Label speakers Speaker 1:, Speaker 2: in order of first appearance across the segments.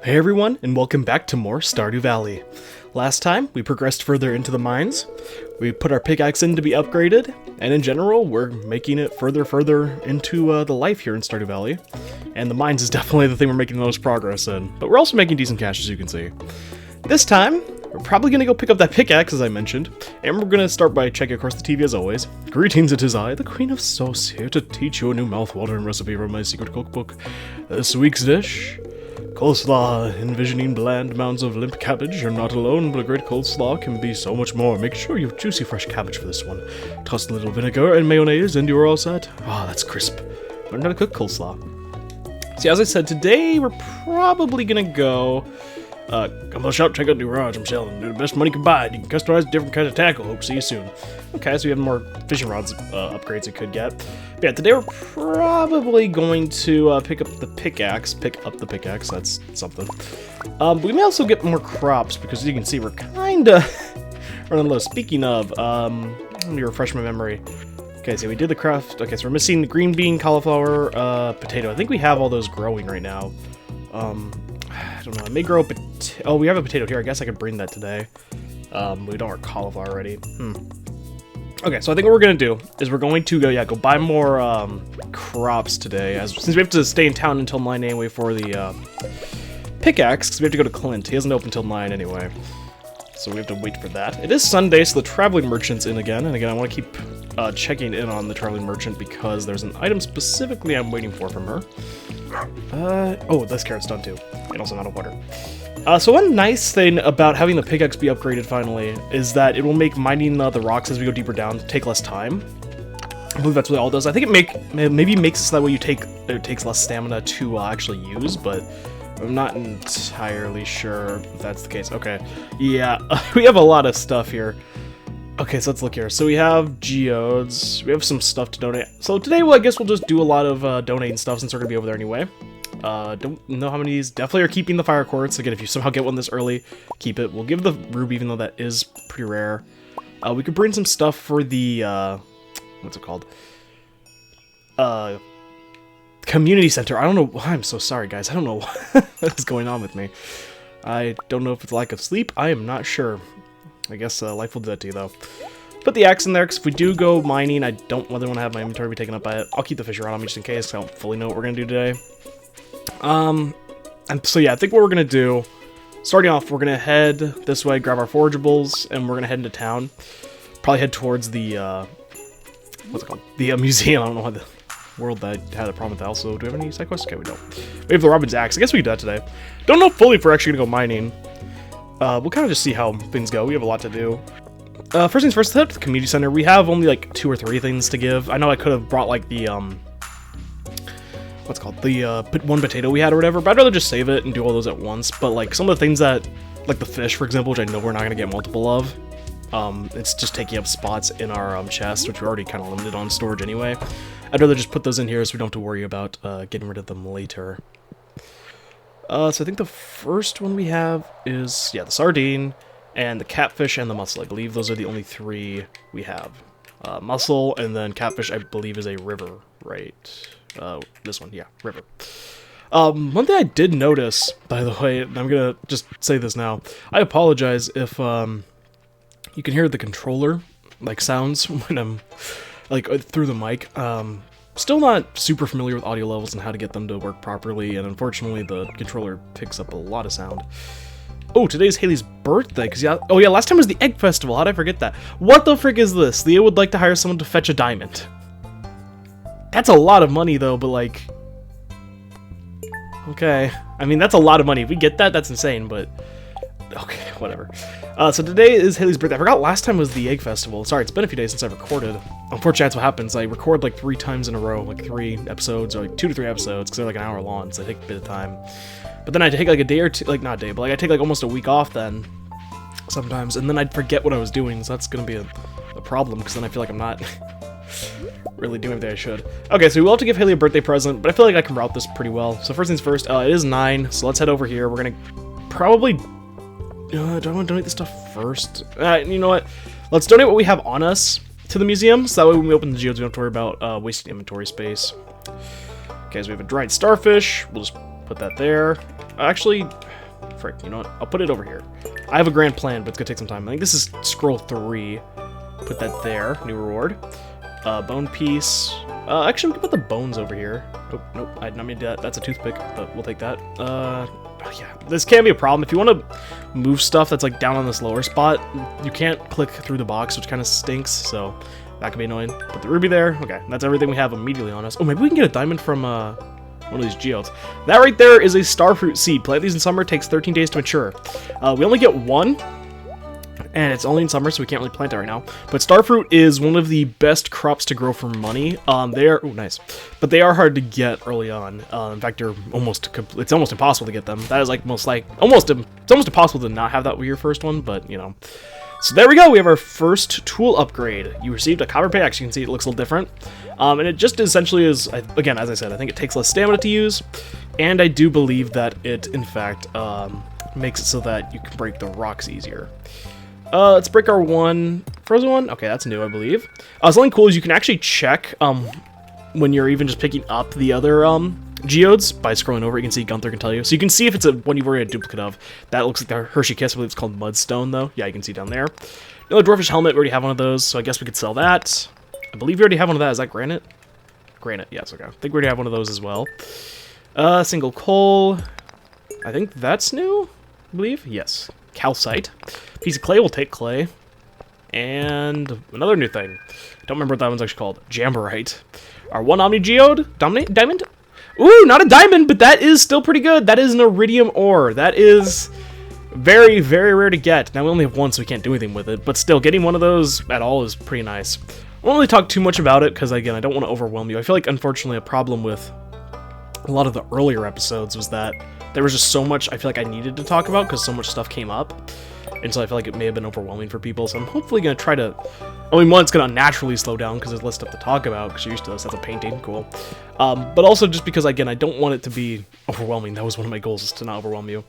Speaker 1: Hey everyone, and welcome back to more Stardew Valley. Last time, we progressed further into the mines, we put our pickaxe in to be upgraded, and in general, we're making it further into the life here in Stardew Valley. And the mines is definitely the thing we're making the most progress in, but we're also making decent cash, as you can see. This time, we're probably going to go pick up that pickaxe, as I mentioned, and we're going to start by checking across the TV as always. Greetings, it is I, the Queen of Sauce, here to teach you a new mouth-watering recipe from my secret cookbook. This week's dish: coleslaw. Envisioning bland mounds of limp cabbage, you're not alone, but a great coleslaw can be so much more. Make sure you have juicy fresh cabbage for this one. Toss a little vinegar and mayonnaise and you're all set. Ah, that's crisp. Learn how to cook coleslaw. See, as I said, today we're probably gonna go... come on, shop, check out the garage I'm selling. They're the best money can buy. You can customize different kinds of tackle. Hope to see you soon. Okay, so we have more fishing rods upgrades we could get. But yeah, today we're probably going to pick up the pickaxe. That's something. We may also get more crops because, as you can see, we're kinda running low. Speaking of, let me refresh my memory. Okay, so we did the craft. Okay, so we're missing the green bean, cauliflower, potato. I think we have all those growing right now. I don't know, I may grow a oh, we have a potato here. I guess I could bring that today. We don't have cauliflower already. Okay, so I think what we're gonna do is we're going to go buy more crops today, since we have to stay in town until 9 anyway for the pickaxe, because we have to go to Clint. He doesn't open until 9 anyway, so we have to wait for that. It is Sunday, so the traveling merchant's in again, and again I want to keep checking in on the traveling merchant because there's an item specifically I'm waiting for from her. Oh, this carrot's done too, and also not a water. So one nice thing about having the pickaxe be upgraded finally is that it will make mining the rocks as we go deeper down take less time. I believe that's what it all does. I think maybe makes it so that way it takes less stamina to actually use, but I'm not entirely sure if that's the case. Okay, yeah, we have a lot of stuff here. Okay, so let's look here. So we have geodes, we have some stuff to donate. So today, well, I guess we'll just do a lot of donating stuff since we're gonna be over there anyway. Don't know how many of these. Definitely are keeping the fire quartz. Again, if you somehow get one this early, keep it. We'll give the ruby, even though that is pretty rare. We could bring some stuff for the, what's it called? Community center. I don't know. I'm so sorry, guys. I don't know what is going on with me. I don't know if it's lack of sleep. I am not sure. I guess life will do that to you, though. Put the axe in there, because if we do go mining, I don't really want to have my inventory be taken up by it. I'll keep the fish around on me just in case. I don't fully know what we're going to do today. And so yeah, I think what we're going to do, starting off, we're going to head this way, grab our forageables, and we're going to head into town. Probably head towards the, what's it called? The museum. I don't know why the world that had a problem with that. Also, do we have any side quests? Okay, we don't. We have the Robin's axe. I guess we can do that today. Don't know fully if we're actually going to go mining. We'll kind of just see how things go. We have a lot to do. First things first, let's head to the community center. We have only like 2 or 3 things to give. I know I could have brought like the, what's it called? The, one potato we had or whatever, but I'd rather just save it and do all those at once. But like some of the things that, like the fish, for example, which I know we're not going to get multiple of, it's just taking up spots in our chest, which we're already kind of limited on storage anyway. I'd rather just put those in here so we don't have to worry about getting rid of them later. So I think the first one we have is, yeah, the sardine, and the catfish, and the mussel. I believe those are the only 3 we have. Mussel, and then catfish, I believe, is a river, right? This one, yeah, river. One thing I did notice, by the way, and I'm gonna just say this now, I apologize if, you can hear the controller, like, sounds when I'm, like, through the mic. Still not super familiar with audio levels and how to get them to work properly, and unfortunately the controller picks up a lot of sound. Oh, today's Haley's birthday, because yeah, oh yeah, last time was the Egg Festival, how did I forget that? What the frick is this? Leah would like to hire someone to fetch a diamond. That's a lot of money though, but like... Okay, I mean that's a lot of money. If we get that, that's insane, but... Okay, whatever. So today is Haley's birthday. I forgot last time was the Egg Festival. Sorry, it's been a few days since I've recorded. Unfortunately, that's what happens. I record like 3 times in a row, like 3 episodes, or like 2 to 3 episodes, because they're like an hour long, so they take a bit of time. But then I take like a day or two, like not a day, but like I take like almost a week off then, sometimes, and then I'd forget what I was doing, so that's gonna be a problem, because then I feel like I'm not really doing everything I should. Okay, so we will have to give Haley a birthday present, but I feel like I can route this pretty well. So first things first, it is 9, so let's head over here. We're gonna probably... do I want to donate this stuff first? You know what? Let's donate what we have on us to the museum, so that way when we open the geodes, we don't have to worry about wasting inventory space. Okay, so we have a dried starfish. We'll just put that there. Actually, frick, you know what? I'll put it over here. I have a grand plan, but it's gonna take some time. I think this is scroll 3. Put that there. New reward. Bone piece. Actually, we can put the bones over here. Oh, nope, I did not mean to do that. That's a toothpick, but we'll take that. Yeah, this can be a problem. If you want to move stuff that's like down on this lower spot, you can't click through the box, which kind of stinks, so that could be annoying. Put the ruby there. Okay, that's everything we have immediately on us. Oh, maybe we can get a diamond from one of these geodes. That right there is a starfruit seed. Plant these in summer, takes 13 days to mature. We only get one, and it's only in summer, so we can't really plant it right now. But starfruit is one of the best crops to grow for money. They are, oh nice, but they are hard to get early on. In fact, it's almost impossible to get them. That is like it's almost impossible to not have that with your first one. But you know, so there we go. We have our first tool upgrade. You received a copper pickaxe. You can see it looks a little different, and it just essentially is, again, as I said, I think it takes less stamina to use, and I do believe that it in fact makes it so that you can break the rocks easier. Let's break our one frozen one. Okay, that's new, I believe. Something cool is you can actually check when you're even just picking up the other geodes by scrolling over. You can see Gunther can tell you. So you can see if it's one you've already had a duplicate of. That looks like the Hershey Kiss. I believe it's called Mudstone, though. Yeah, you can see down there. Another Dwarfish helmet. We already have one of those, so I guess we could sell that. I believe we already have one of that. Is that granite? Granite, yes, okay. I think we already have one of those as well. Single coal. I think that's new, I believe. Yes. Calcite. Piece of clay, we'll take clay. And another new thing. Don't remember what that one's actually called. Jamborite. Our one Omni Geode. Diamond? Ooh, not a diamond, but that is still pretty good. That is an iridium ore. That is very, very rare to get. Now, we only have one, so we can't do anything with it. But still, getting one of those at all is pretty nice. I won't really talk too much about it, because, again, I don't want to overwhelm you. I feel like, unfortunately, a problem with a lot of the earlier episodes was that there was just so much I feel like I needed to talk about, because so much stuff came up. And so I feel like it may have been overwhelming for people, so I'm hopefully going to try to... I mean, one, it's going to naturally slow down because there's less stuff to talk about, because you're used to this. That's a painting, cool. But also just because, again, I don't want it to be overwhelming. That was one of my goals, is to not overwhelm you.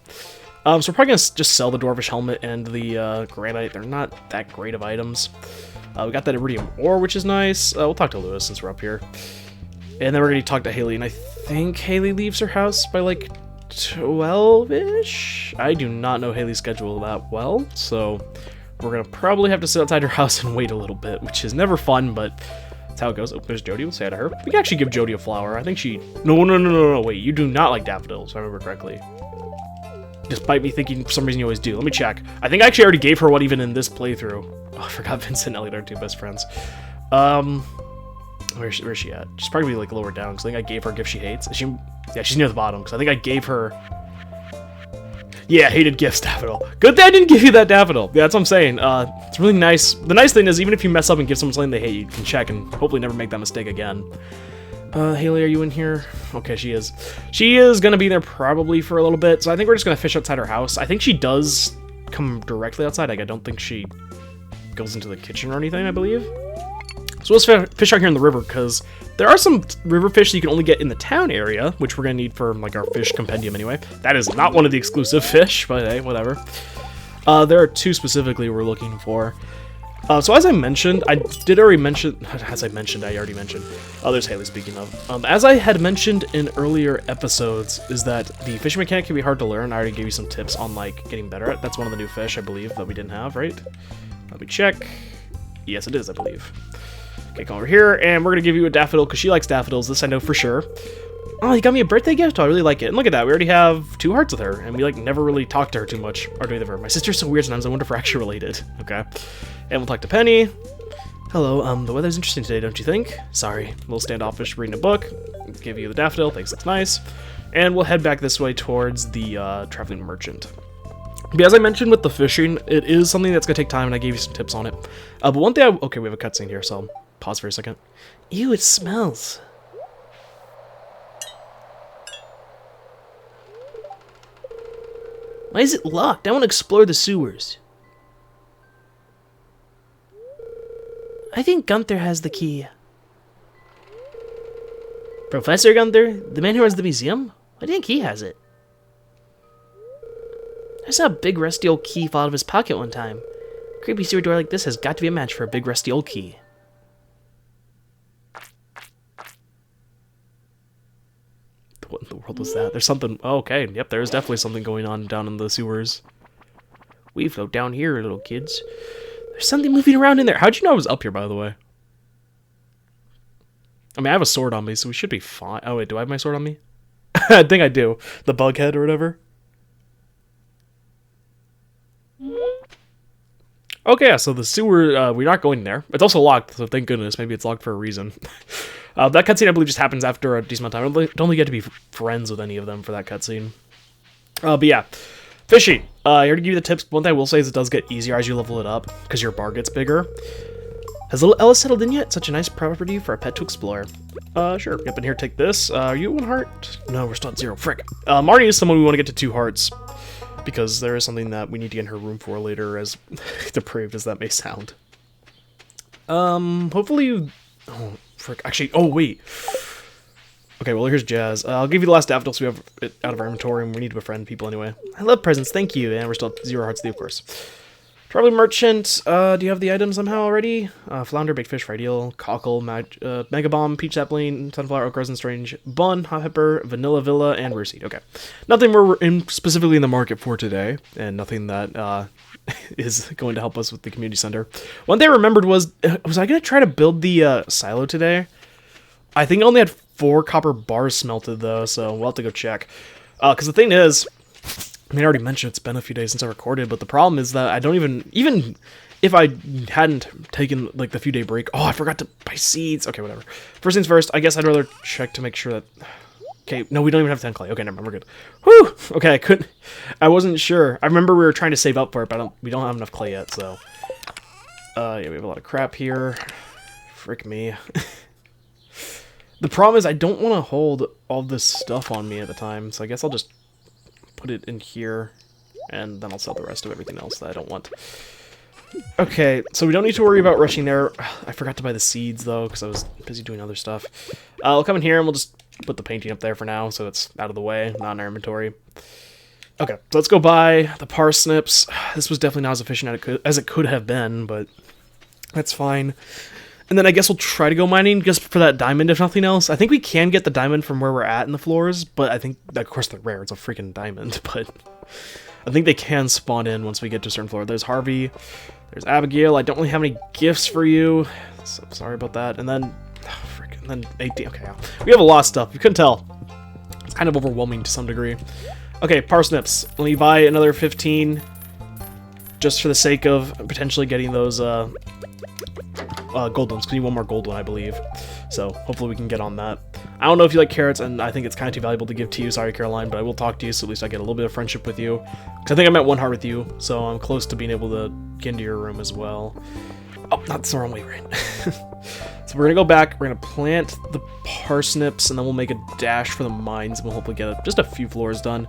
Speaker 1: So we're probably going to just sell the Dwarfish Helmet and the Granite. They're not that great of items. We got that Iridium Ore, which is nice. We'll talk to Lewis since we're up here. And then we're going to talk to Haley, and I think Haley leaves her house by, like, 12-ish? I do not know Haley's schedule that well, so we're gonna probably have to sit outside her house and wait a little bit, which is never fun, but that's how it goes. Oh, there's Jody. We'll say hi to her. We can actually give Jody a flower. I think she... No, wait, you do not like daffodils, if I remember correctly. Despite me thinking for some reason you always do. Let me check. I think I actually already gave her one even in this playthrough. Oh, I forgot Vincent and Elliot are two best friends. Where's she at? She's probably like lower down, because I think I gave her a gift she hates. Is she... Yeah, she's near the bottom, because I think I gave her... Yeah, hated gifts, daffodil. Good thing I didn't give you that daffodil. Yeah, that's what I'm saying. It's really nice. The nice thing is, even if you mess up and give someone something they hate, you can check and hopefully never make that mistake again. Haley, are you in here? Okay, she is. She is going to be there probably for a little bit, so I think we're just going to fish outside her house. I think she does come directly outside. Like, I don't think she goes into the kitchen or anything, I believe. So let's fish out here in the river, because there are some river fish that you can only get in the town area, which we're going to need for, like, our fish compendium anyway. That is not one of the exclusive fish, but hey, whatever. There are two specifically we're looking for. So as I mentioned, I already mentioned... Oh, there's Haley speaking of. As I had mentioned in earlier episodes, is that the fishing mechanic can be hard to learn. I already gave you some tips on, like, getting better at it. That's one of the new fish, I believe, that we didn't have, right? Let me check. Yes, it is, I believe. Okay, come over here, and we're going to give you a daffodil, because she likes daffodils. This I know for sure. Oh, you got me a birthday gift? Oh, I really like it. And look at that. We already have 2 hearts with her, and we, like, never really talked to her too much. Or do either of her. My sister's so weird sometimes. I wonder if we're actually related. Okay. And we'll talk to Penny. Hello, the weather's interesting today, don't you think? Sorry. A little standoffish reading a book. Give you the daffodil. Thanks, that's nice. And we'll head back this way towards the traveling merchant. But as I mentioned with the fishing, it is something that's going to take time, and I gave you some tips on it. But one thing okay, we have a cutscene here, so... Pause for a second. Ew, it smells. Why is it locked? I want to explore the sewers. I think Gunther has the key. Professor Gunther? The man who runs the museum? I think he has it. I saw a big rusty old key fall out of his pocket one time. A creepy sewer door like this has got to be a match for a big rusty old key. What in the world was that? There's something... Oh, okay, yep, there's definitely something going on down in the sewers. We float down here, little kids. There's something moving around in there. How'd you know I was up here, by the way? I mean, I have a sword on me, so we should be fine. Oh, wait, do I have my sword on me? I think I do. The bug head or whatever. Okay, yeah, so the sewer, we're not going there. It's also locked, so thank goodness. Maybe it's locked for a reason. That cutscene, I believe, just happens after a decent amount of time. I don't really get to be friends with any of them for that cutscene. But yeah. Fishy. Here to give you the tips. One thing I will say is it does get easier as you level it up, because your bar gets bigger. Has little Ella settled in yet? Such a nice property for a pet to explore. Sure. Yep, and here, take this. Are you 1 heart? No, we're still at 0. Frick. Marnie is someone we want to get to 2 hearts. Because there is something that we need to get in her room for later, as depraved as that may sound. Hopefully you... Oh, frick. Actually, oh, wait. Okay, well, here's Jazz. I'll give you the last daffodil so we have it out of our inventory, and we need to befriend people anyway. I love presents, thank you. And we're still at 0 hearts, of course. Traveling merchant, do you have the items somehow already? Flounder, baked fish, fried eel, cockle, mega bomb, peach sapling, sunflower, oak resin, strange, bun, hot pepper, vanilla villa, and rare seed. Okay. Nothing we're specifically in the market for today, and nothing that is going to help us with the community center. One thing I remembered was I going to try to build the silo today? I think I only had 4 copper bars smelted, though, so we'll have to go check. Because the thing is... I mean, I already mentioned it's been a few days since I recorded, but the problem is that I don't even if I hadn't taken, like, the few day break, oh, I forgot to buy seeds. Okay, whatever. First things first, I guess I'd rather check to make sure that, okay, no, we don't even have 10 clay. Okay, never mind, we're good. Whew! Okay, I wasn't sure. I remember we were trying to save up for it, but we don't have enough clay yet, so. Yeah, we have a lot of crap here. Frick me. The problem is I don't want to hold all this stuff on me at the time, so I guess I'll just put it in here, and then I'll sell the rest of everything else that I don't want. Okay, so we don't need to worry about rushing there. I forgot to buy the seeds, though, because I was busy doing other stuff. I'll come in here, and we'll just put the painting up there for now, so it's out of the way, not in our inventory. Okay, so let's go buy the parsnips. This was definitely not as efficient as it could have been, but that's fine. And then I guess we'll try to go mining just for that diamond, if nothing else. I think we can get the diamond from where we're at in the floors, but I think, of course, they're rare. It's a freaking diamond, but I think they can spawn in once we get to a certain floor. There's Harvey. There's Abigail. I don't really have any gifts for you, so sorry about that. And then, freaking, then 18. Okay, we have a lot of stuff. You couldn't tell. It's kind of overwhelming to some degree. Okay, parsnips. Let me buy another 15, just for the sake of potentially getting those, gold ones, because you need 1 more gold one, I believe. So hopefully we can get on that. I don't know if you like carrots, and I think it's kind of too valuable to give to you. Sorry, Caroline, but I will talk to you, so at least I get a little bit of friendship with you. Because I think I'm at 1 heart with you, so I'm close to being able to get into your room as well. Oh, that's the wrong way, right? So we're going to go back, we're going to plant the parsnips, and then we'll make a dash for the mines, and we'll hopefully get just a few floors done.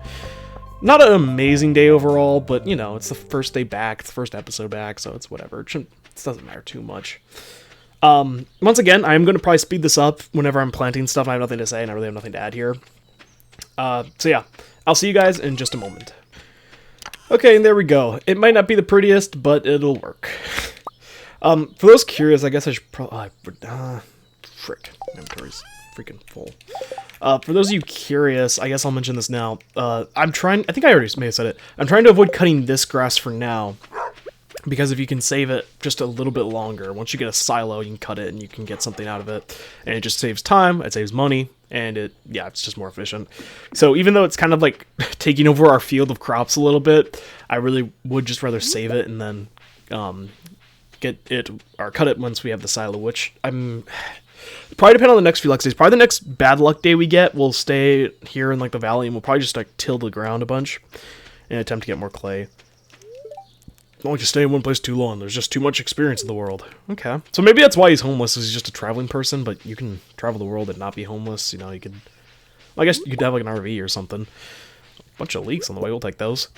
Speaker 1: Not an amazing day overall, but, you know, it's the first day back, it's the first episode back, so it's whatever. It doesn't matter too much. Once again, I'm going to probably speed this up whenever I'm planting stuff. I have nothing to say, and I really have nothing to add here. So yeah, I'll see you guys in just a moment. Okay, and there we go. It might not be the prettiest, but it'll work. For those curious, I guess I should probably... frick. My inventory's freaking full. For those of you curious, I guess I'll mention this now. I'm trying... I think I already may have said it. I'm trying to avoid cutting this grass for now. Because if you can save it just a little bit longer, once you get a silo, you can cut it and you can get something out of it. And it just saves time, it saves money, and it's just more efficient. So even though it's kind of like taking over our field of crops a little bit, I really would just rather save it and then get it, or cut it once we have the silo, which probably depend on the next few luck days. Probably the next bad luck day we get, we'll stay here in like the valley and we'll probably just like till the ground a bunch in an attempt to get more clay. Don't like to stay in one place too long. There's just too much experience in the world. Okay. So maybe that's why he's homeless, is he's just a traveling person, but you can travel the world and not be homeless. You know, you could... Well, I guess you could have like an RV or something. A bunch of leeks on the way. We'll take those.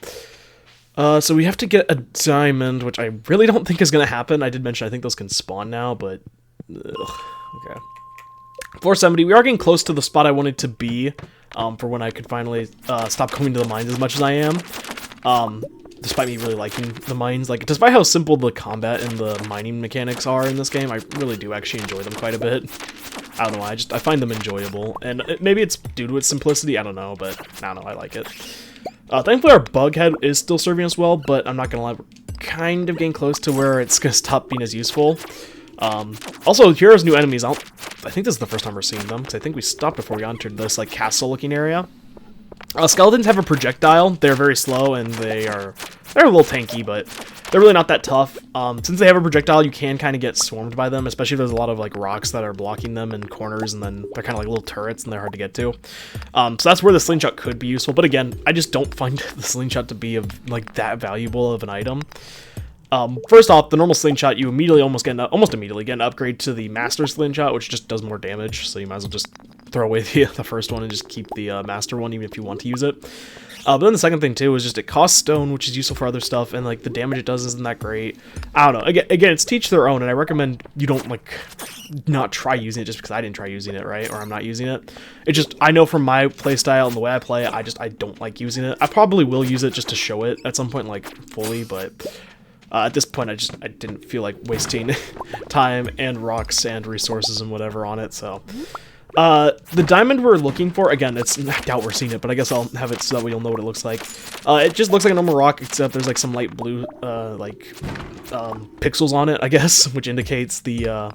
Speaker 1: So we have to get a diamond, which I really don't think is going to happen. I did mention I think those can spawn now, but... Ugh. Okay. 470. We are getting close to the spot I wanted to be for when I could finally stop going to the mines as much as I am. Despite me really liking the mines, like, despite how simple the combat and the mining mechanics are in this game, I really do actually enjoy them quite a bit. I don't know, I find them enjoyable, and maybe it's due to its simplicity, I don't know, but I don't know, I like it. Thankfully our bug head is still serving us well, but I'm not gonna lie, we're kind of getting close to where it's gonna stop being as useful. Also, here's new enemies. I think this is the first time we're seeing them, because I think we stopped before we entered this, like, castle-looking area. Skeletons have a projectile. They're very slow, and they're a little tanky, but they're really not that tough. Since they have a projectile, you can kind of get swarmed by them, especially if there's a lot of, like, rocks that are blocking them in corners, and then they're kind of like little turrets, and they're hard to get to. So that's where the slingshot could be useful, but again, I just don't find the slingshot to be, like, that valuable of an item. First off, the normal slingshot, you immediately almost immediately get an upgrade to the master slingshot, which just does more damage, so you might as well just throw away the first one and just keep the master one, even if you want to use it. But then the second thing, too, is just it costs stone, which is useful for other stuff, and, like, the damage it does isn't that great. I don't know. Again, it's teach their own, and I recommend you don't, like, not try using it just because I didn't try using it, right? Or I'm not using it. It just, I know from my playstyle and the way I play, I don't like using it. I probably will use it just to show it at some point, like, fully, but... at this point, I didn't feel like wasting time and rocks and resources and whatever on it, so... the diamond we're looking for, again, I doubt we're seeing it, but I guess I'll have it so that way you'll know what it looks like. It just looks like a normal rock, except there's, like, some light blue, pixels on it, I guess, which indicates the, I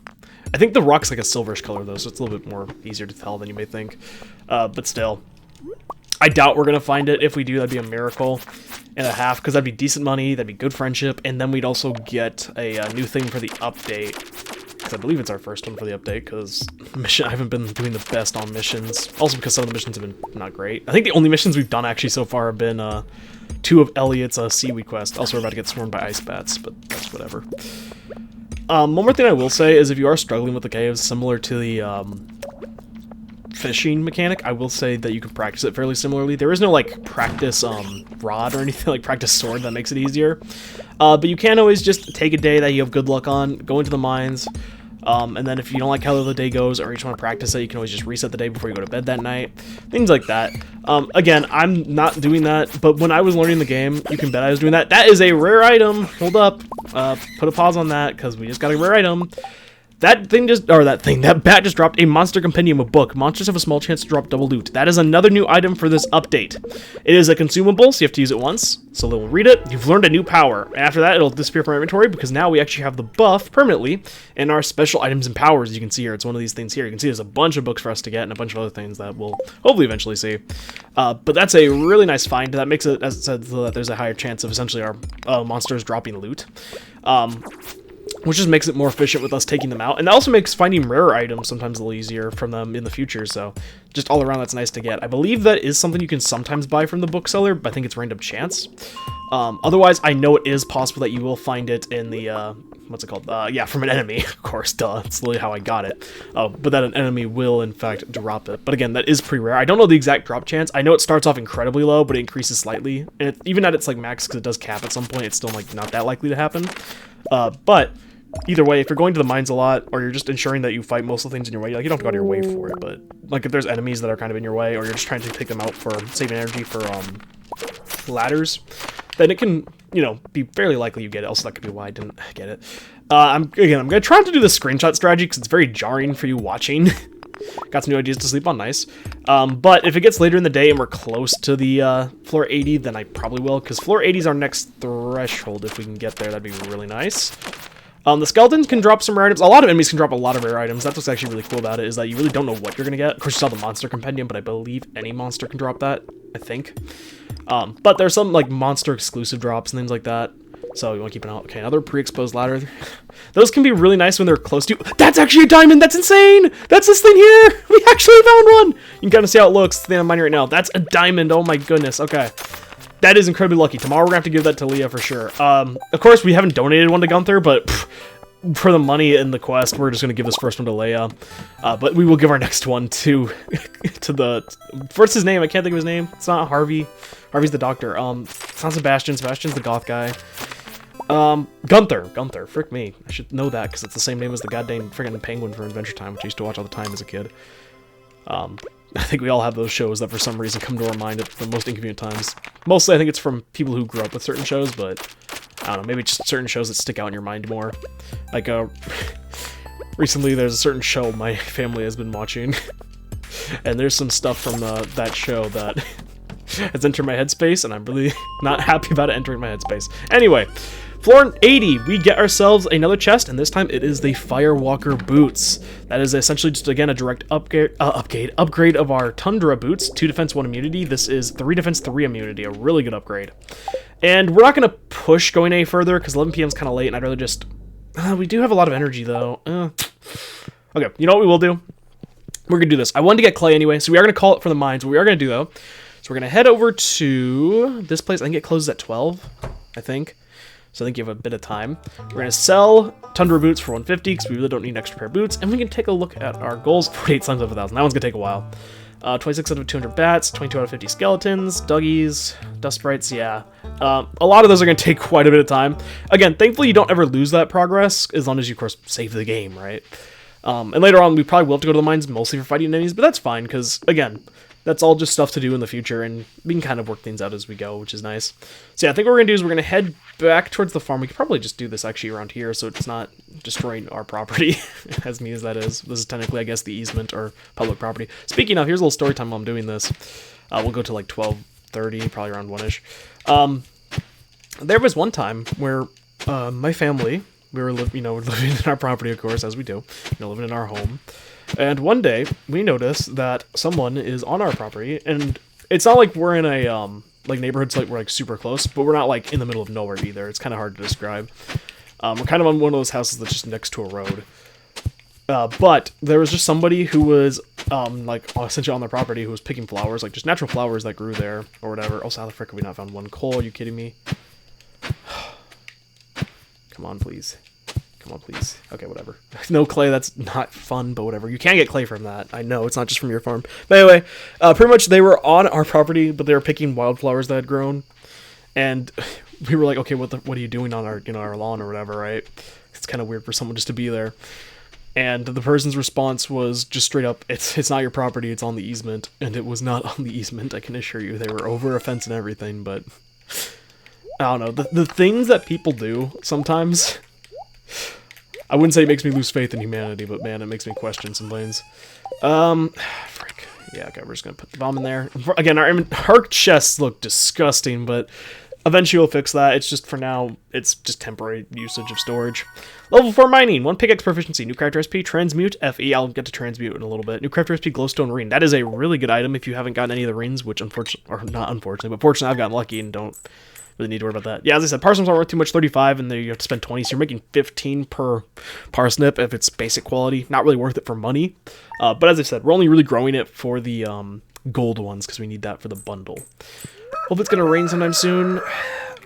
Speaker 1: think the rock's like a silverish color, though, so it's a little bit more easier to tell than you may think. But still, I doubt we're gonna find it. If we do, that'd be a miracle and a half, because that'd be decent money, that'd be good friendship, and then we'd also get a new thing for the update, because I believe it's our first one for the update, because I haven't been doing the best on missions, also because some of the missions have been not great. I think the only missions we've done actually so far have been 2 of Elliot's seaweed quest. Also, we're about to get swarmed by ice bats, but that's whatever. One more thing I will say is if you are struggling with the caves, similar to the fishing mechanic, I will say that you can practice it fairly similarly. There is no, like, practice rod or anything, like practice sword that makes it easier. But you can always just take a day that you have good luck on, go into the mines, and then if you don't like how the day goes or you just want to practice it, you can always just reset the day before you go to bed that night. Things like that. Again, I'm not doing that, but when I was learning the game, you can bet I was doing that. That is a rare item. Hold up. Put a pause on that, because we just got a rare item. That bat just dropped a monster compendium, a book. Monsters have a small chance to drop double loot. That is another new item for this update. It is a consumable, so you have to use it once. So they'll read it. You've learned a new power. After that, it'll disappear from our inventory, because now we actually have the buff permanently in our special items and powers. As you can see here, it's one of these things here. You can see there's a bunch of books for us to get and a bunch of other things that we'll hopefully eventually see. But that's a really nice find. That makes it, as it said, so that there's a higher chance of essentially our monsters dropping loot. Which just makes it more efficient with us taking them out. And that also makes finding rare items sometimes a little easier from them in the future, so just all around that's nice to get. I believe that is something you can sometimes buy from the bookseller, but I think it's random chance. Otherwise, I know it is possible that you will find it in the, what's it called? Yeah, from an enemy, of course, duh, that's literally how I got it. But that an enemy will, in fact, drop it. But again, that is pretty rare. I don't know the exact drop chance. I know it starts off incredibly low, but it increases slightly. And even at its, like, max, because it does cap at some point, it's still, like, not that likely to happen. But either way, if you're going to the mines a lot, or you're just ensuring that you fight most of the things in your way, like, you don't have to go out of your way for it, but, like, if there's enemies that are kind of in your way, or you're just trying to take them out for saving energy for, ladders, then it can, you know, be fairly likely you get it. Also, that could be why I didn't get it. I'm going to try to do the screenshot strategy, because it's very jarring for you watching. Got some new ideas to sleep on, nice. But if it gets later in the day and we're close to the floor 80, then I probably will, because floor 80 is our next threshold. If we can get there, that'd be really nice. The skeletons can drop some rare items. A lot of enemies can drop a lot of rare items. That's what's actually really cool about it, is that you really don't know what you're going to get. Of course, you saw the monster compendium, but I believe any monster can drop that, I think. But there's some, like, monster exclusive drops and things like that. So you want to keep an eye out. Okay, another pre-exposed ladder. Those can be really nice when they're close to you. That's actually a diamond! That's insane! That's this thing here! We actually found one! You can kind of see how it looks. The thing I'm mining right now. That's a diamond! Oh my goodness. Okay. That is incredibly lucky. Tomorrow we're gonna have to give that to Leah for sure. Of course, we haven't donated one to Gunther, but for the money in the quest, we're just gonna give this first one to Leia. But we will give our next one to the... What's his name? I can't think of his name. It's not Harvey. Harvey's the doctor. It's not Sebastian. Sebastian's the goth guy. Gunther. Frick me. I should know that, because it's the same name as the goddamn friggin' penguin from Adventure Time, which I used to watch all the time as a kid. I think we all have those shows that for some reason come to our mind at the most inconvenient times. Mostly I think it's from people who grew up with certain shows, but I don't know, maybe just certain shows that stick out in your mind more. Like, Recently, there's a certain show my family has been watching, and there's some stuff from that show that has entered my headspace, and I'm really not happy about it entering my headspace. Anyway, floor 80, we get ourselves another chest, and this time it is the Firewalker boots. That is essentially just, again, a direct upgrade of our Tundra boots. 2 defense, 1 immunity. This is 3 defense, 3 immunity. A really good upgrade. And we're not going to push going any further, because 11 p.m. is kind of late, and I'd rather just... we do have a lot of energy, though. Okay, you know what we will do? We're going to do this. I wanted to get clay anyway, so we are going to call it for the mines. What we are going to do, though, so we're going to head over to this place. I think it closes at 12, I think. So I think you have a bit of time. We're going to sell Tundra boots for 150 because we really don't need an extra pair of boots. And we can take a look at our goals. 48 slimes out of 1,000. That one's going to take a while. 26 out of 200 bats, 22 out of 50 skeletons, duggies, dust sprites, yeah. A lot of those are going to take quite a bit of time. Again, thankfully you don't ever lose that progress, as long as you, of course, save the game, right? And later on, we probably will have to go to the mines, mostly for fighting enemies, but that's fine, because, again, that's all just stuff to do in the future, and we can kind of work things out as we go, which is nice. So yeah, I think what we're going to do is we're going to head back towards the farm. We could probably just do this actually around here, so it's not destroying our property, as neat as that is. This is technically, I guess, the easement or public property. Speaking of, here's a little story time while I'm doing this. We'll go to like 12:30, probably around 1-ish. There was one time where my family, we were living in our property, of course, as we do, living in our home. And one day, we noticed that someone is on our property, and it's not like we're in a, neighborhoods like we're, like, super close, but we're not, like, in the middle of nowhere either. It's kind of hard to describe. We're kind of on one of those houses that's just next to a road. But there was just somebody who was, essentially on their property who was picking flowers, like, just natural flowers that grew there, or whatever. Also, how the frick have we not found one coal? Are you kidding me? Come on, please. Come on, please. Okay, whatever. No clay, that's not fun, but whatever. You can get clay from that. I know, it's not just from your farm. But anyway, pretty much they were on our property, but they were picking wildflowers that had grown. And we were like, okay, what are you doing on our, our lawn or whatever, right? It's kind of weird for someone just to be there. And the person's response was just straight up, it's not your property, it's on the easement. And it was not on the easement, I can assure you. They were over a fence and everything, but I don't know. The things that people do sometimes... I wouldn't say it makes me lose faith in humanity, but man, it makes me question some things. Frick. Yeah, okay, we're just gonna put the bomb in there. Again, our chests look disgusting, but eventually we'll fix that. It's just, for now, it's just temporary usage of storage. Level 4 mining, 1 pickaxe proficiency, new character SP, transmute, FE, I'll get to transmute in a little bit. New character SP, glowstone ring. That is a really good item if you haven't gotten any of the rings, which not unfortunately, but fortunately I've gotten lucky and don't really need to worry about that. Yeah, as I said, parsnips aren't worth too much, 35, and then you have to spend 20, so you're making 15 per parsnip if it's basic quality. Not really worth it for money. But as I said, we're only really growing it for the gold ones, because we need that for the bundle. Hope it's going to rain sometime soon.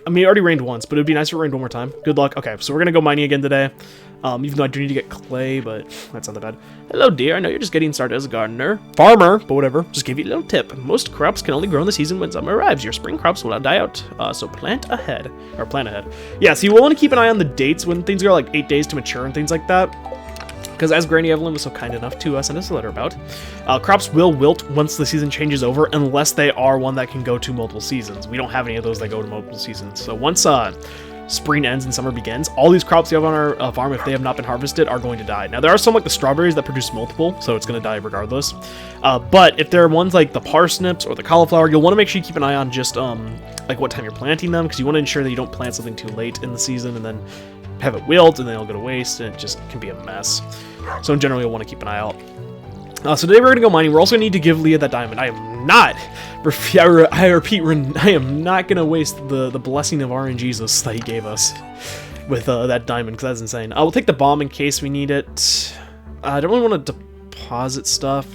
Speaker 1: I mean, it already rained once, but it would be nice if it rained one more time. Good luck. Okay, so we're going to go mining again today. Even though I do need to get clay, but that's not that bad. Hello, dear. I know you're just getting started as a gardener. Farmer, but whatever. Just give you a little tip. Most crops can only grow in the season when summer arrives. Your spring crops will die out, so plant ahead. Or plan ahead. Yeah, so you will want to keep an eye on the dates when things are like 8 days to mature and things like that. Because as Granny Evelyn was so kind enough to send us a letter about, crops will wilt once the season changes over, unless they are one that can go to multiple seasons. We don't have any of those that go to multiple seasons. So once spring ends and summer begins, all these crops you have on our farm, if they have not been harvested, are going to die. Now, there are some like the strawberries that produce multiple, so it's going to die regardless. But if there are ones like the parsnips or the cauliflower, you'll want to make sure you keep an eye on just like what time you're planting them, because you want to ensure that you don't plant something too late in the season and then have it wilt and then it'll go to waste, and it just can be a mess. So in general, you'll want to keep an eye out. So today we're going to go mining. We're also going to need to give Leah that diamond. I repeat, I am not going to waste the blessing of RNGesus that he gave us with that diamond, because that's insane. I will take the bomb in case we need it. I don't really want to deposit stuff.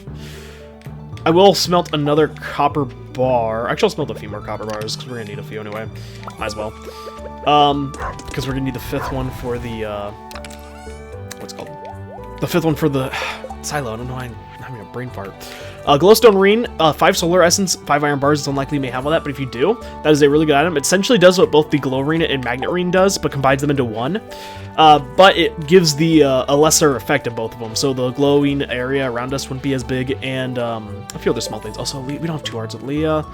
Speaker 1: I will smelt another copper bar. Actually, I'll smelt a few more copper bars, because we're going to need a few anyway. Might as well. Because we're going to need the 5th one for the, what's it called? The 5th one for the silo. I don't know why I'm having a brain fart. Glowstone ring, 5 solar essence, 5 iron bars. It's unlikely you may have all that, but if you do, that is a really good item. It essentially does what both the glow ring and magnet ring does, but combines them into one. But it gives the a lesser effect of both of them. So the glowing area around us wouldn't be as big, and a few other small things. Also, we don't have 2 hearts with Leah.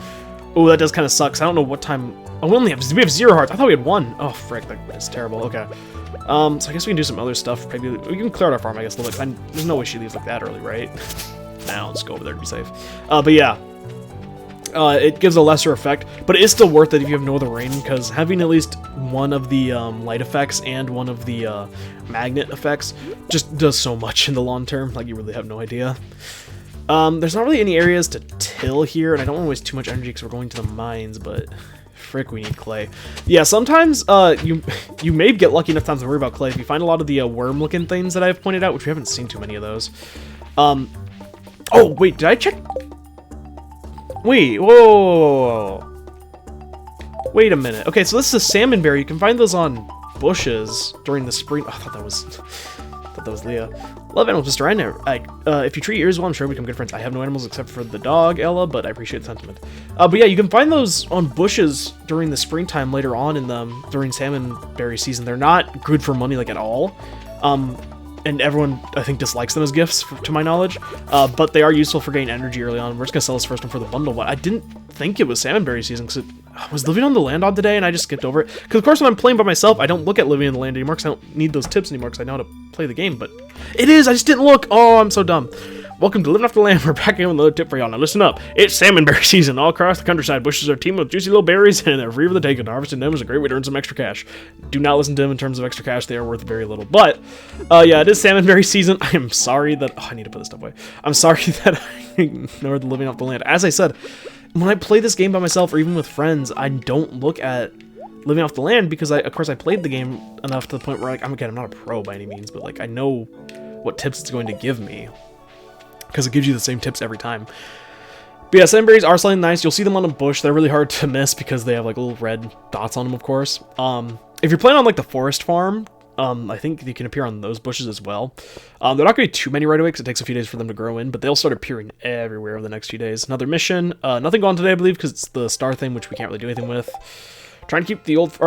Speaker 1: Oh, that does kind of suck. I don't know what time. Oh, we have 0 hearts. I thought we had 1. Oh, frick, that is terrible. Okay. So I guess we can do some other stuff. Maybe we can clear out our farm, I guess, a little bit. There's no way she leaves like that early, right? Nah, I'll just go over there to be safe. But yeah. It gives a lesser effect, but it is still worth it if you have no other rain, because having at least one of the light effects and one of the magnet effects just does so much in the long term. Like, you really have no idea. There's not really any areas to till here, and I don't want to waste too much energy because we're going to the mines, but frick, we need clay. Yeah, sometimes you may get lucky enough times to worry about clay if you find a lot of the worm-looking things that I've pointed out, which we haven't seen too many of those. Oh, wait, did I check? Wait, whoa. Wait a minute. Okay, so this is a salmon berry. You can find those on bushes during the spring. Oh, I thought that was Leah. Love animals, Mr. Reiner. If you treat yours well, I'm sure we become good friends. I have no animals except for the dog, Ella, but I appreciate the sentiment. But yeah, you can find those on bushes during the springtime later on in them, during salmon berry season. They're not good for money, like, at all. And everyone, I think, dislikes them as gifts, to my knowledge. But they are useful for getting energy early on. We're just going to sell this first one for the bundle. But I didn't think it was salmonberry season, because I was living on the land on today, and I just skipped over it. Because, of course, when I'm playing by myself, I don't look at living in the land anymore, because I don't need those tips anymore, because I know how to play the game. But it is! I just didn't look! Oh, I'm so dumb. Welcome to Living Off the Land. We're back in with another tip for y'all. Now listen up. It's salmonberry season all across the countryside. Bushes are teeming with juicy little berries, and they're free for the taking. Harvesting them is a great way to earn some extra cash. Do not listen to them in terms of extra cash. They are worth very little. But, yeah, it is salmonberry season. I am sorry that... Oh, I need to put this stuff away. I'm sorry that I ignored the Living Off the Land. As I said, when I play this game by myself or even with friends, I don't look at Living Off the Land because, of course, I played the game enough to the point where, like, I'm not a pro by any means, but, like, I know what tips it's going to give me, because it gives you the same tips every time. But yeah, salmonberries are slightly nice. You'll see them on a bush. They're really hard to miss because they have like little red dots on them, of course. If you're playing on like the forest farm, I think they can appear on those bushes as well. They're not going to be too many right away because it takes a few days for them to grow in, but they'll start appearing everywhere over the next few days. Another mission. Nothing going today, I believe, because it's the star thing, which we can't really do anything with. Trying to keep the old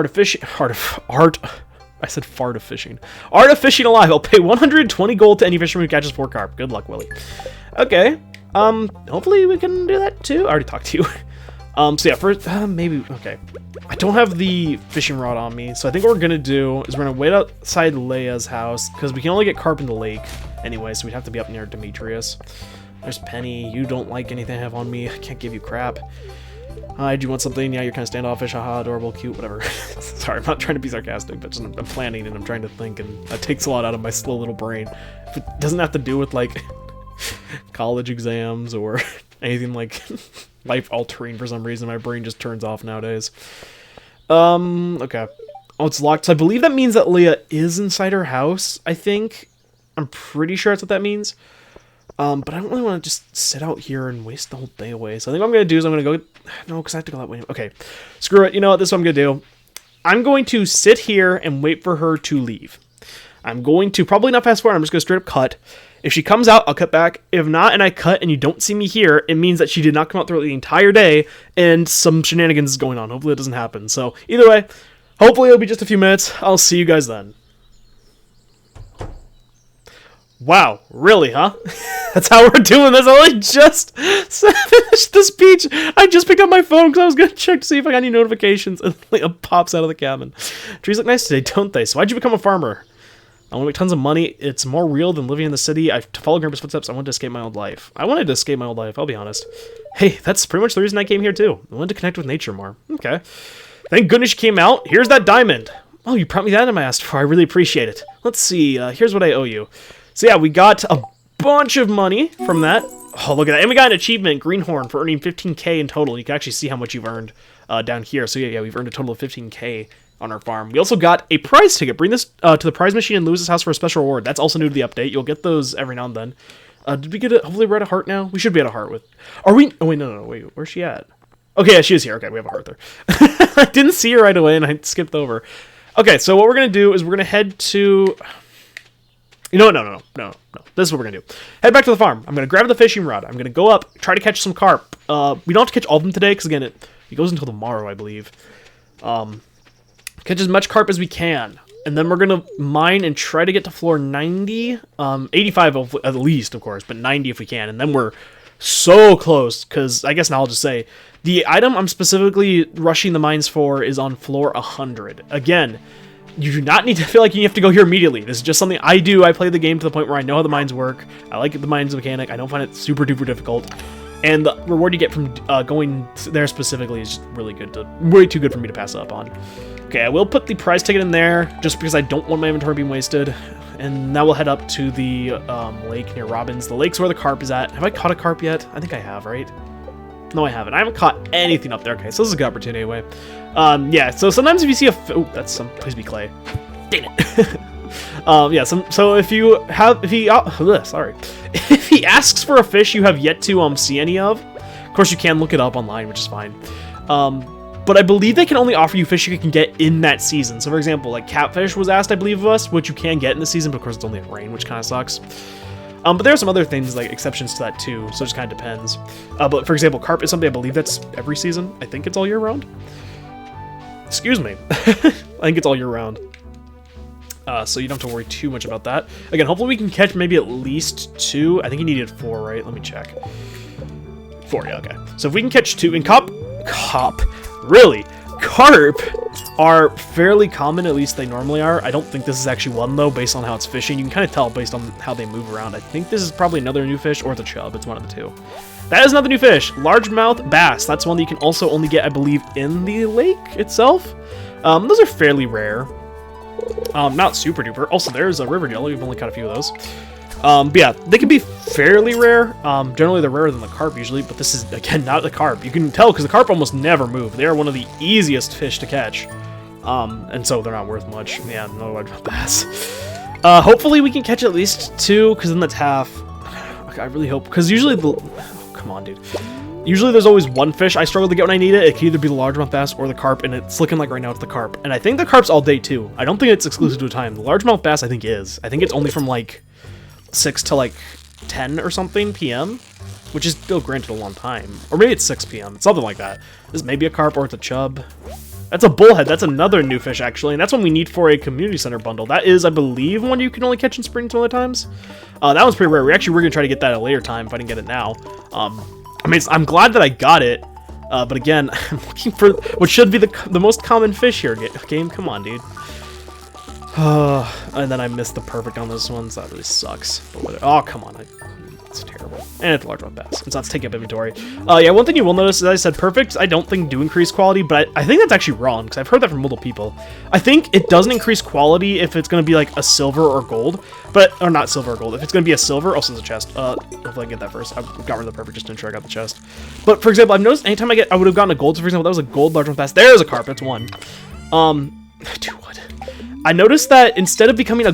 Speaker 1: I said fart of fishing. Art of fishing alive. I'll pay 120 gold to any fisherman who catches 4 carp. Good luck, Willie. Okay. Hopefully we can do that too. I already talked to you. So yeah, first, maybe, okay. I don't have the fishing rod on me, so I think what we're gonna do is we're gonna wait outside Leia's house, because we can only get carp in the lake anyway, so we'd have to be up near Demetrius. There's Penny. You don't like anything I have on me. I can't give you crap. Hi, do you want something? Yeah, you're kind of standoffish. Haha, adorable, cute, whatever. Sorry, I'm not trying to be sarcastic, but just, I'm planning and I'm trying to think, and that takes a lot out of my slow little brain. If it doesn't have to do with, like, college exams or anything, like, life-altering for some reason, my brain just turns off nowadays. Okay. Oh, it's locked. So I believe that means that Leia is inside her house, I think. I'm pretty sure that's what that means. But I don't really want to just sit out here and waste the whole day away. So I think what I'm going to do is I'm going to go... No, because I have to go that way. Okay, screw it. You know what? This is what I'm going to do. I'm going to sit here and wait for her to leave. I'm going to probably not fast forward. I'm just going to straight up cut. If she comes out, I'll cut back. If not, and I cut and you don't see me here, it means that she did not come out throughout the entire day and some shenanigans is going on. Hopefully it doesn't happen. So either way, hopefully it'll be just a few minutes. I'll see you guys then. Wow, really, huh? That's how we're doing this. I only just finished the speech. I just picked up my phone because I was going to check to see if I got any notifications, and Leia pops out of the cabin. Trees look nice today, don't they? So why'd you become a farmer? I want to make tons of money. It's more real than living in the city. To follow Grandpa's footsteps, I wanted to escape my old life. I wanted to escape my old life, I'll be honest. Hey, that's pretty much the reason I came here, too. I wanted to connect with nature more. Okay. Thank goodness you came out. Here's that diamond. Oh, you brought me that item I asked for. I really appreciate it. Let's see. Here's what I owe you. So yeah, we got a bunch of money from that. Oh, look at that. And we got an achievement, Greenhorn, for earning 15k in total. You can actually see how much you've earned down here. So yeah, we've earned a total of 15k on our farm. We also got a prize ticket. Bring this to the prize machine in Lewis's house for a special reward. That's also new to the update. You'll get those every now and then. Did we get it? Hopefully we're at a heart now. We should be at a heart with... Are we... Oh, wait, no. Wait, where's she at? Okay, yeah, she is here. Okay, we have a heart there. I didn't see her right away, and I skipped over. Okay, so what we're going to do is we're going to head to... You know what? No. This is what we're going to do. Head back to the farm. I'm going to grab the fishing rod. I'm going to go up, try to catch some carp. We don't have to catch all of them today, because, again, it goes until tomorrow, I believe. Catch as much carp as we can. And then we're going to mine and try to get to floor 90. 85 at least, of course, but 90 if we can. And then we're So close, because I guess now I'll just say, the item I'm specifically rushing the mines for is on floor 100. Again, you do not need to feel like you have to go here immediately. This is just something I do. I play the game to the point where I know how the mines work. I like the mines mechanic. I don't find it super duper difficult. And the reward you get from going there specifically is just really good, way too good for me to pass up on. Okay, I will put the prize ticket in there, just because I don't want my inventory being wasted. And now we'll head up to the lake near Robin's. The lake's where the carp is at. Have I caught a carp yet? I think I have, right? No, I haven't. I haven't caught anything up there. Okay, so this is a good opportunity anyway. Yeah, so sometimes if you see a... Oh, that's some... Please be clay. Dang it. Yeah, so if you have... If he... sorry. If he asks for a fish you have yet to see any of course you can look it up online, which is fine. But I believe they can only offer you fish you can get in that season. So for example, like catfish was asked, I believe, of us, which you can get in the season, but of course it's only in rain, which kind of sucks. But there are some other things, like exceptions to that too, so it just kind of depends. But for example, carp is something I believe that's every season. I think it's all year round. Excuse me. I think it's all year round. So you don't have to worry too much about that. Again, hopefully we can catch maybe at least 2. I think he needed 4, right? Let me check. 4, yeah, okay. So if we can catch 2, and carp, really? Carp are fairly common, at least they normally are. I don't think this is actually one, though, based on how it's fishing. You can kind of tell based on how they move around. I think this is probably another new fish, or the chub. It's one of the two. That is another new fish. Largemouth bass. That's one that you can also only get, I believe, in the lake itself. Those are fairly rare. Not super duper. Also, there's a river jelly. We've only caught a few of those. But yeah, they can be fairly rare. Generally, they're rarer than the carp usually, but this is, again, not the carp. You can tell because the carp almost never move. They are one of the easiest fish to catch. And so they're not worth much. Yeah, no largemouth bass. Hopefully we can catch at least 2, because then that's half. I really hope, because usually the... Oh, come on, dude. Usually there's always one fish I struggle to get when I need it. It can either be the largemouth bass or the carp, and it's looking like right now it's the carp. And I think the carp's all day too. I don't think it's exclusive to a time. The largemouth bass I think is. I think it's only from like 6 to like 10 or something p.m., which is still granted a long time. Or maybe it's 6 p.m. It's something like that. This may be a carp or it's a chub. That's a bullhead. That's another new fish, actually, and that's one we need for a community center bundle. That is, I believe, one you can only catch in spring some other times. That one's pretty rare. We're going to try to get that at a later time if I didn't get it now. I mean, I'm glad that I got it, but again, I'm looking for what should be the most common fish here. Game, come on, dude. And then I missed the perfect on this one, so that really sucks. But oh, come on. It's terrible. And it's a largemouth bass. It's not taking up inventory. Yeah, one thing you will notice is I said perfect. I don't think do increase quality, but I think that's actually wrong, because I've heard that from multiple people. I think it doesn't increase quality if it's going to be like a silver or gold, or not silver or gold. If it's going to be a silver, also there's a chest. Hopefully I get that first. I got rid of the perfect just to ensure I got the chest. But for example, I've noticed anytime I would have gotten a gold. So for example, that was a gold largemouth bass. There's a carp. That's one. Dude, what? I noticed that instead of becoming a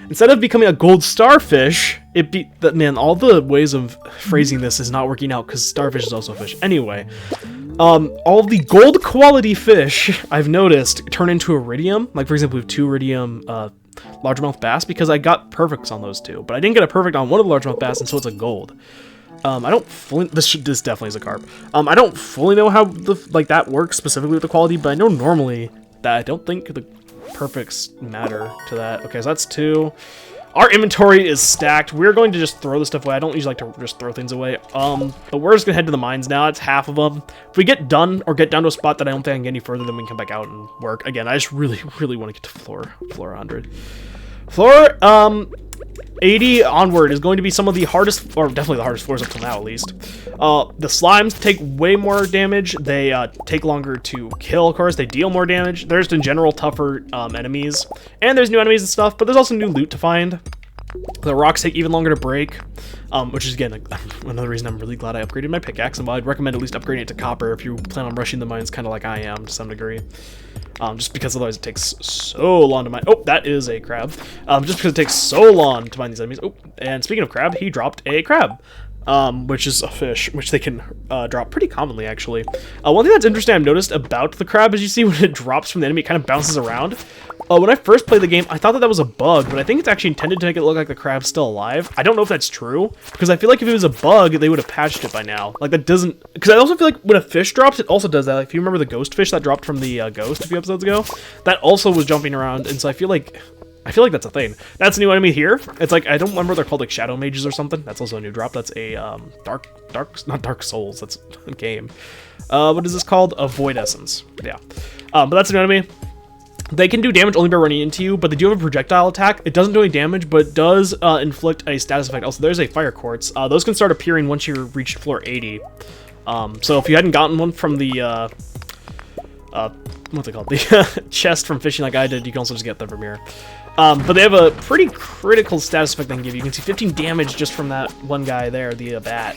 Speaker 1: instead of becoming a gold starfish, man, all the ways of phrasing this is not working out because starfish is also a fish. Anyway, all of the gold quality fish I've noticed turn into iridium. Like for example, we have 2 iridium largemouth bass because I got perfects on those 2, but I didn't get a perfect on one of the largemouth bass, and so it's a gold. I don't fully... This definitely is a carp. I don't fully know how that works specifically with the quality, but I know normally that I don't think the perfects matter to that. Okay, so that's 2. Our inventory is stacked. We're going to just throw this stuff away. I don't usually like to just throw things away. But we're just gonna head to the mines now. It's half of them. If we get down to a spot that I don't think I can get any further, then we can come back out and work. Again, I just really, really want to get to floor 100. Floor 80 onward is going to be some of the hardest, or definitely the hardest floors up till now, at least. The slimes take way more damage. They take longer to kill, of course. They deal more damage. There's, in general, tougher enemies. And there's new enemies and stuff, but there's also new loot to find. The rocks take even longer to break, which is, again, another reason I'm really glad I upgraded my pickaxe. And I'd recommend at least upgrading it to copper if you plan on rushing the mines kind of like I am to some degree. Just because otherwise it takes so long to mine. Oh, that is a crab. Just because it takes so long to mine these enemies. Oh, and speaking of crab, he dropped a crab, which is a fish, which they can drop pretty commonly, actually. One thing that's interesting I've noticed about the crab is you see when it drops from the enemy, it kind of bounces around. When I first played the game, I thought that was a bug, but I think it's actually intended to make it look like the crab's still alive. I don't know if that's true, because I feel like if it was a bug, they would have patched it by now. Like, that doesn't... Because I also feel like when a fish drops, it also does that. Like, if you remember the ghost fish that dropped from the ghost a few episodes ago, that also was jumping around, and so I feel like I feel like that's a thing. That's a new enemy here. It's like, I don't remember, they're called like Shadow Mages or something. That's also a new drop. That's a not Dark Souls, that's a game. What is this called? A Void Essence. Yeah. But that's an enemy. They can do damage only by running into you, but they do have a projectile attack. It doesn't do any damage, but does inflict a status effect. Also, there's a Fire Quartz. Those can start appearing once you reach floor 80. So if you hadn't gotten one from the, what's it called? The chest from fishing like I did, you can also just get them from here. But they have a pretty critical status effect they can give you. You can see 15 damage just from that one guy there, the bat.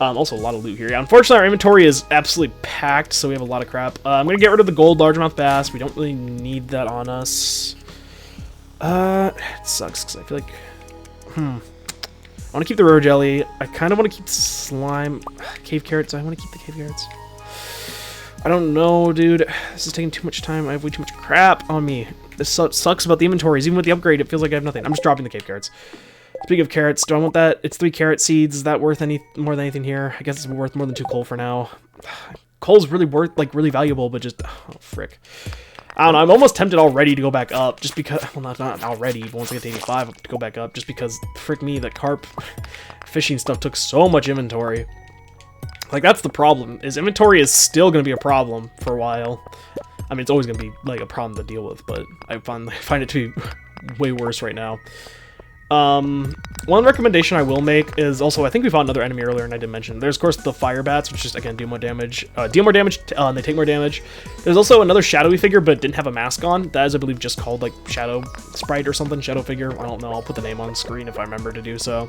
Speaker 1: Also a lot of loot here. Yeah, unfortunately, our inventory is absolutely packed, so we have a lot of crap. I'm going to get rid of the gold largemouth bass. We don't really need that on us. It sucks, because I feel like... I want to keep the rare jelly. I kind of want to keep the slime. Cave carrots. I want to keep the cave carrots. I don't know, dude. This is taking too much time. I have way too much crap on me. This sucks about the inventories. Even with the upgrade, it feels like I have nothing. I'm just dropping the cave carrots. Speaking of carrots, do I want that? It's 3 carrot seeds. Is that worth any more than anything here? I guess it's worth more than 2 coal for now. Coal's really worth, like, really valuable, but just... Oh, frick. I don't know. I'm almost tempted already to go back up, just because... Well, not already, but once I get to 85, to go back up, just because, frick me, the carp fishing stuff took so much inventory. Like, that's the problem, is inventory is still going to be a problem for a while. I mean, it's always going to be, like, a problem to deal with, but I find it to be way worse right now. One recommendation I will make is also, I think we fought another enemy earlier and I didn't mention. There's, of course, the fire bats, which just, again, deal more damage. And they take more damage. There's also another shadowy figure, but didn't have a mask on. That is, I believe, just called, like, Shadow Sprite or something. Shadow figure. I don't know. I'll put the name on screen if I remember to do so.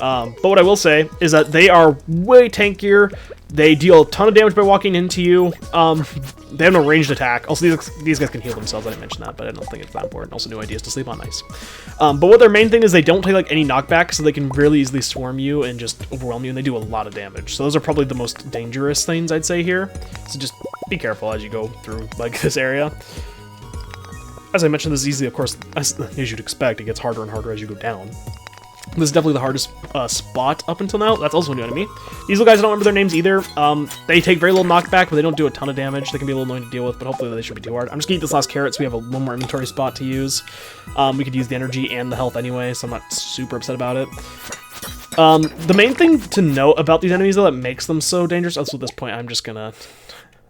Speaker 1: But what I will say is that they are way tankier. They deal a ton of damage by walking into you. They have no ranged attack. Also, these guys can heal themselves. I didn't mention that, but I don't think it's that important. Also, new ideas to sleep on ice. But what their main thing is, they don't take like any knockback, so they can really easily swarm you and just overwhelm you, and they do a lot of damage. So those are probably the most dangerous things I'd say here. So just be careful as you go through like this area. As I mentioned, this is easy, of course, as you'd expect. It gets harder and harder as you go down. This is definitely the hardest spot up until now. That's also a new enemy. These little guys, I don't remember their names either. They take very little knockback, but they don't do a ton of damage. They can be a little annoying to deal with, but hopefully they shouldn't be too hard. I'm just gonna eat this last carrot so we have one more inventory spot to use. We could use the energy and the health anyway, so I'm not super upset about it. The main thing to note about these enemies, though, that makes them so dangerous, also at this point, I'm just gonna...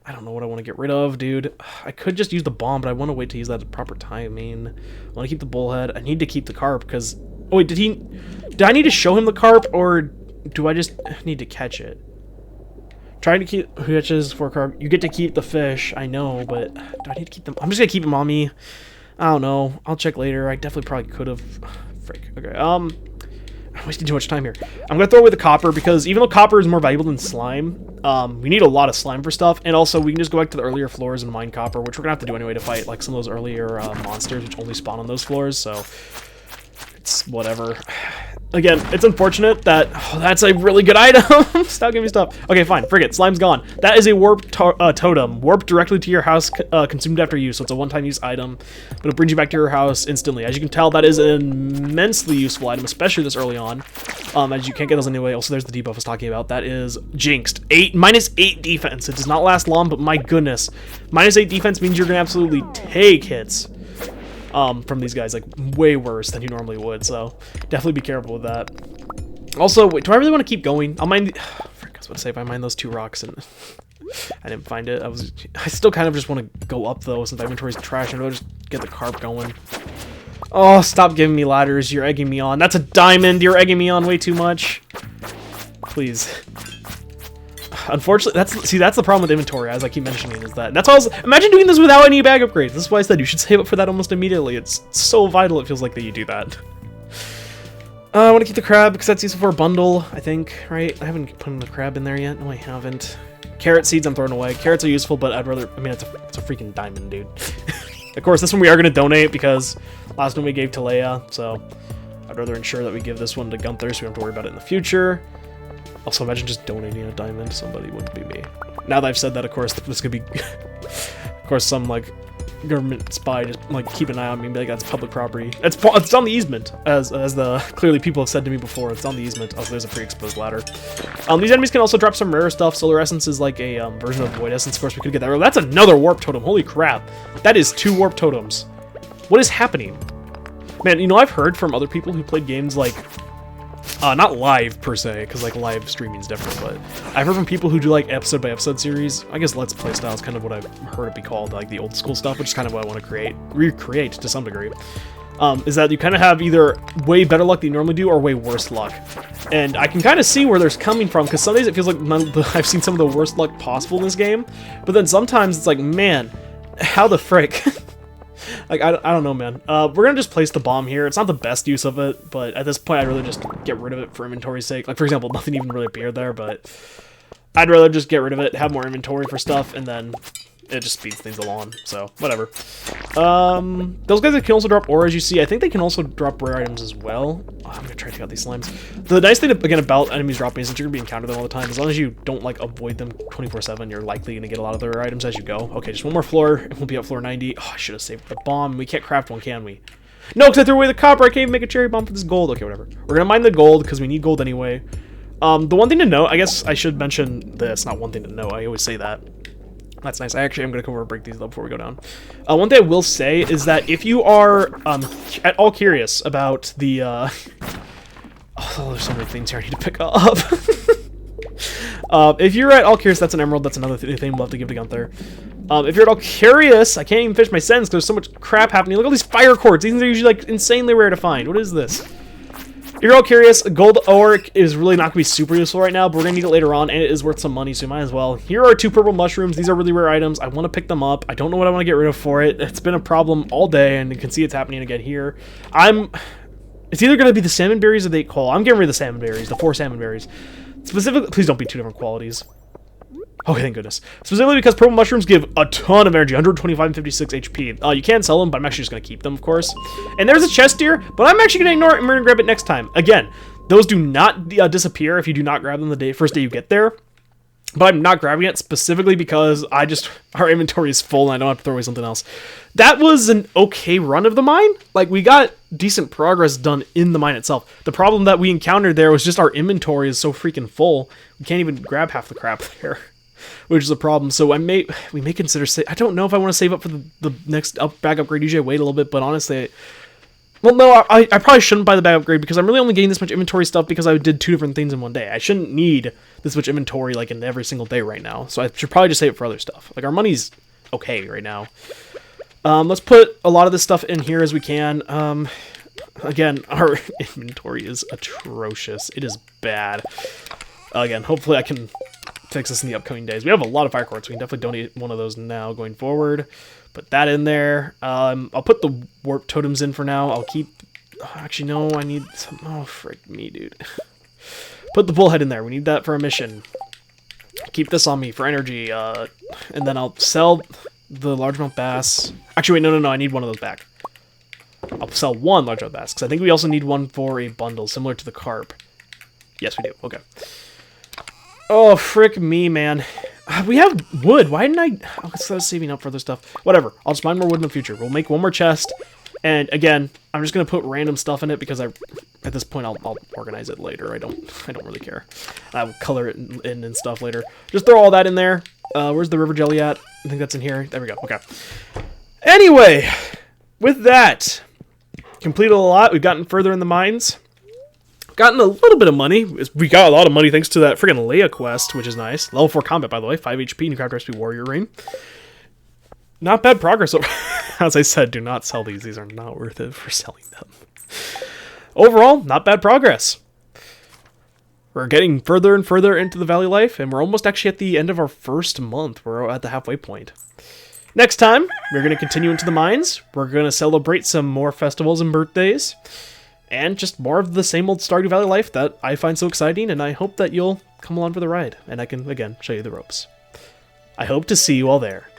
Speaker 1: I don't know what I want to get rid of, dude. I could just use the bomb, but I want to wait to use that at proper timing. I want to keep the bullhead. I need to keep the carp, because... Oh, wait, did I need to show him the carp, or do I just need to catch it? Trying to keep catches for carp. You get to keep the fish, I know, but do I need to keep them? I'm just gonna keep them on me. I don't know. I'll check later. I definitely probably could have. Frick. Okay. I'm wasting too much time here. I'm gonna throw away the copper because even though copper is more valuable than slime, we need a lot of slime for stuff, and also we can just go back to the earlier floors and mine copper, which we're gonna have to do anyway to fight like some of those earlier monsters which only spawn on those floors. So. It's whatever. Again, it's unfortunate that... Oh, that's a really good item! Stop giving me stuff. Okay, fine. Forget. Slime's gone. That is a warp totem. Warp directly to your house, consumed after use. So it's a one-time use item, but it brings you back to your house instantly. As you can tell, that is an immensely useful item, especially this early on. As you can't get those anyway. Also, there's the debuff I was talking about. That is jinxed. -8 defense. It does not last long, but my goodness. -8 defense means you're going to absolutely take hits. From these guys, like, way worse than you normally would, so definitely be careful with that. Also, wait, do I really want to keep going? I'll mine the... Frick, I was about to say, if I mine those 2 rocks and I didn't find it, I still kind of just want to go up, though, since my inventory's trash, and I'll just get the carp going. Oh, stop giving me ladders, you're egging me on. That's a diamond, you're egging me on way too much. Please. Unfortunately, that's the problem with inventory, as I keep mentioning, is that... That's why I was... Imagine doing this without any bag upgrades. This is why I said you should save up for that almost immediately. It's so vital, it feels like, that you do that. I want to keep the crab, because that's useful for a bundle, I think, right? I haven't put the crab in there yet. No, I haven't. Carrot seeds I'm throwing away. Carrots are useful, but I'd rather... I mean, it's a freaking diamond, dude. Of course, this one we are going to donate, because last one we gave to Leia, so... I'd rather ensure that we give this one to Gunther, so we don't have to worry about it in the future. Also, imagine just donating a diamond to somebody. Wouldn't be me. Now that I've said that, of course, this could be, of course, some like government spy just like keep an eye on me and be like, that's public property. It's on the easement, as the clearly people have said to me before. It's on the easement. Also, there's a pre-exposed ladder. These enemies can also drop some rare stuff. Solar essence is like a version of void essence. Of course, we could get that. That's another warp totem. Holy crap! That is 2 warp totems. What is happening? Man, you know, I've heard from other people who played games like, not live per se, because like live streaming is different, but I've heard from people who do like episode by episode series. I guess Let's Play style is kind of what I've heard it be called, like the old school stuff, which is kind of what I want to recreate to some degree. Is that you kind of have either way better luck than you normally do or way worse luck. And I can kind of see where there's coming from, because some days it feels like I've seen some of the worst luck possible in this game, but then sometimes it's like, man, how the frick? Like, I don't know, man. We're gonna just place the bomb here. It's not the best use of it, but at this point I'd really just get rid of it for inventory's sake. Like, for example, nothing even really appeared there, but I'd rather just get rid of it, have more inventory for stuff, and then it just speeds things along, so whatever. Those guys can also drop ore, as you see. I think they can also drop rare items as well. Oh, I'm gonna try to take out these slimes. The nice thing, again, about enemies dropping is that you're gonna be encountering them all the time. As long as you don't, like, avoid them 24/7, you're likely gonna get a lot of the rare items as you go. Okay, just one more floor, and we'll be at floor 90. Oh, I should have saved the bomb. We can't craft one, can we? No, because I threw away the copper. I can't even make a cherry bomb for this gold. Okay, whatever. We're gonna mine the gold, because we need gold anyway. The one thing to note, I guess I should mention this, not one thing to know, I always say that. That's nice. I actually am going to come over and break these up before we go down. One thing I will say is that if you are at all curious about the... oh, there's so many things here I need to pick up. If you're at all curious, that's an emerald. That's another thing we'll have to give to Gunther. If you're at all curious, I can't even finish my sentence because there's so much crap happening. Look at all these fire quartz. These are usually like insanely rare to find. What is this? If you're all curious, gold ore is really not going to be super useful right now, but we're going to need it later on, and it is worth some money, so you might as well. Here are 2 purple mushrooms. These are really rare items. I want to pick them up. I don't know what I want to get rid of for it. It's been a problem all day, and you can see it's happening again here. It's either going to be the salmon berries or the 8 coal. I'm getting rid of the salmon berries, the 4 salmon berries. Specifically, please don't be 2 different qualities. Okay, thank goodness. Specifically because purple mushrooms give a ton of energy, 125 and 56 HP. You can sell them, but I'm actually just going to keep them, of course. And there's a chest here, but I'm actually going to ignore it and we're going to grab it next time. Again, those do not disappear if you do not grab them the first day you get there. But I'm not grabbing it specifically because our inventory is full and I don't have to throw away something else. That was an okay run of the mine. Like, we got decent progress done in the mine itself. The problem that we encountered there was just our inventory is so freaking full. We can't even grab half the crap there. Which is a problem, so we may consider I don't know if I want to save up for the next bag upgrade. Usually I wait a little bit, but honestly, well, no, I probably shouldn't buy the bag upgrade because I'm really only getting this much inventory stuff because I did 2 different things in one day. I shouldn't need this much inventory like in every single day right now, so I should probably just save it for other stuff. Like, our money's okay right now. Let's put a lot of this stuff in here as we can. Again, our inventory is atrocious. It is bad. Again, hopefully I can fix this in the upcoming days. We have a lot of fire quartz. We can definitely donate one of those now going forward. Put that in there. I'll put the warp totems in for now. I'll keep... Oh, actually, no, I need some... Oh, frick me, dude. Put the bullhead in there. We need that for a mission. Keep this on me for energy. And then I'll sell the largemouth bass. Actually, wait, no. I need one of those back. I'll sell 1 largemouth bass, because I think we also need one for a bundle, similar to the carp. Yes, we do. Okay. Oh, frick me, man. We have wood. Why didn't I... Oh, I was saving up for other stuff. Whatever. I'll just mine more wood in the future. We'll make 1 more chest. And again, I'm just going to put random stuff in it because at this point, I'll organize it later. I don't really care. I will color it in and stuff later. Just throw all that in there. Where's the river jelly at? I think that's in here. There we go. Okay. Anyway, with that, completed a lot. We've gotten further in the mines. Gotten a little bit of money. We got a lot of money thanks to that friggin' Leia quest, which is nice. Level 4 combat, by the way. 5 HP, new craft recipe, warrior ring. Not bad progress. As I said, do not sell these. These are not worth it for selling them. Overall, not bad progress. We're getting further and further into the valley life, and we're almost actually at the end of our first month. We're at the halfway point. Next time, we're going to continue into the mines. We're going to celebrate some more festivals and birthdays. And just more of the same old Stardew Valley life that I find so exciting, and I hope that you'll come along for the ride, and I can, again, show you the ropes. I hope to see you all there.